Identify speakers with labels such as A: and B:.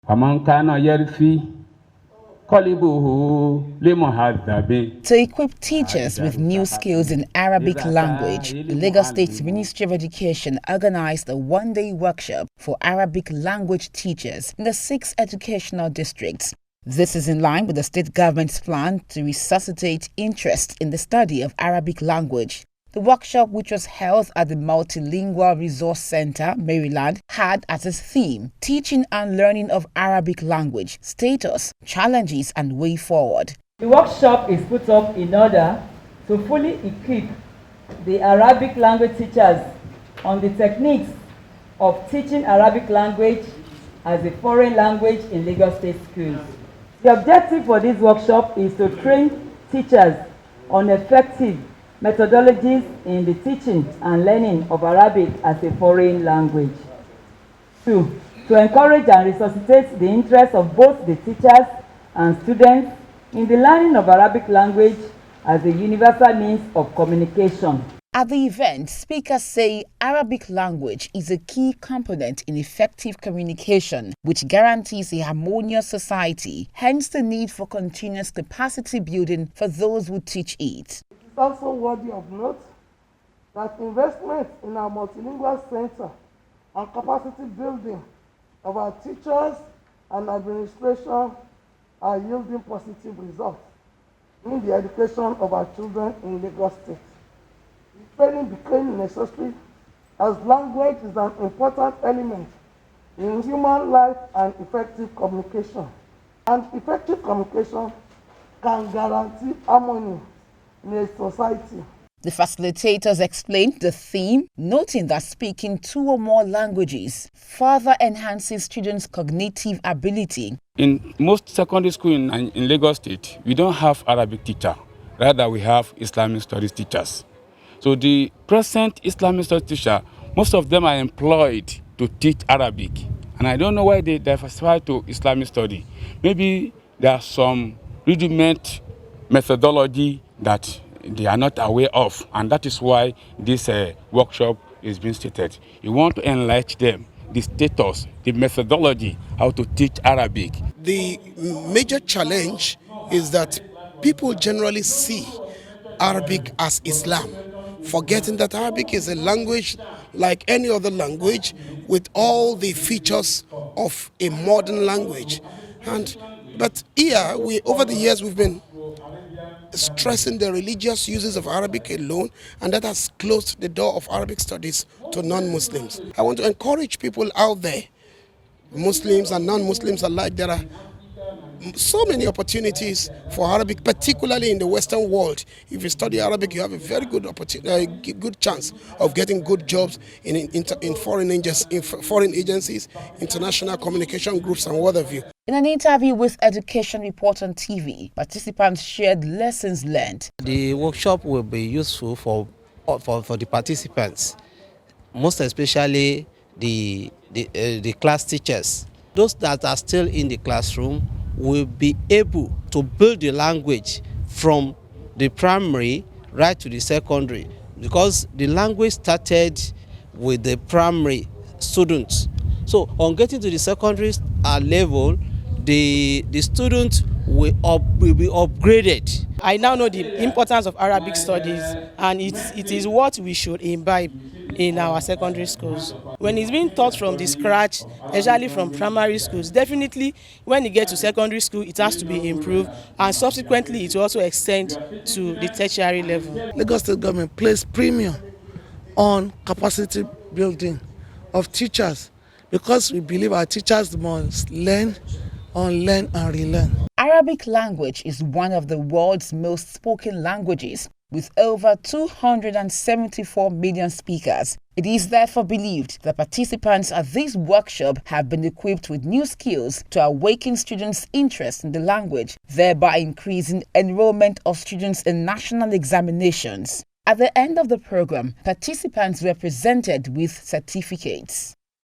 A: To equip teachers with new skills in Arabic language, the Lagos State Ministry of Education organized a one-day workshop for Arabic language teachers in the 6 educational districts. This is in line with the state government's plan to resuscitate interest in the study of Arabic language. The workshop, which was held at the Multilingual Resource Center, Maryland, had as its theme Teaching and Learning of Arabic Language, Status, Challenges and Way Forward.
B: The workshop is put up in order to fully equip the Arabic language teachers on the techniques of teaching Arabic language as a foreign language in Lagos State schools. The objective for this workshop is to train teachers on effective methodologies in the teaching and learning of Arabic as a foreign language. 2. To encourage and resuscitate the interest of both the teachers and students in the learning of Arabic language as a universal means of communication.
A: At the event, speakers say Arabic language is a key component in effective communication, which guarantees a harmonious society, hence the need for continuous capacity building for those who teach it.
C: It's also worthy of note that investment in our multilingual center and capacity building of our teachers and administration are yielding positive results in the education of our children in Lagos State. The training became necessary as language is an important element in human life and effective communication. And effective communication can guarantee harmony in a society.
A: The facilitators explained the theme, noting that speaking 2 or more languages further enhances students' cognitive ability.
D: In most secondary schools in Lagos State, we don't have Arabic teacher. Rather, we have Islamic studies teachers. So the present Islamic studies teacher, most of them are employed to teach Arabic. And I don't know why they diversify to Islamic study. Maybe there are some rudiment methodology that they are not aware of, and that is why this workshop is being stated. You want to enlighten them, the status, the methodology, how to teach Arabic.
E: The major challenge is that people generally see Arabic as Islam, forgetting that Arabic is a language like any other language with all the features of a modern language. But here, over the years, we've been stressing the religious uses of Arabic alone, and that has closed the door of Arabic studies to non-Muslims. I want to encourage people out there, Muslims and non-Muslims alike. There are so many opportunities for Arabic, particularly in the Western world. If you study Arabic, you have a very good opportunity, good chance of getting good jobs in foreign agencies, international communication groups, and what have you.
A: In an interview with Education Report on TV, participants shared lessons learned.
F: The workshop will be useful for the participants, most especially the class teachers. Those that are still in the classroom will be able to build the language from the primary right to the secondary, because the language started with the primary students. So on getting to the secondary level, the students will be upgraded.
G: I now know the importance of Arabic studies, and it is what we should imbibe in our secondary schools. When it's being taught from the scratch, especially from primary schools, definitely when you get to secondary school, it has to be improved, and subsequently it will also extend to the tertiary level.
C: Lagos State government places premium on capacity building of teachers because we believe our teachers must learn, unlearn and relearn.
A: Arabic language is one of the world's most spoken languages, with over 274 million speakers. It is therefore believed that participants at this workshop have been equipped with new skills to awaken students' interest in the language, thereby increasing enrollment of students in national examinations. At the end of the program, participants were presented with certificates.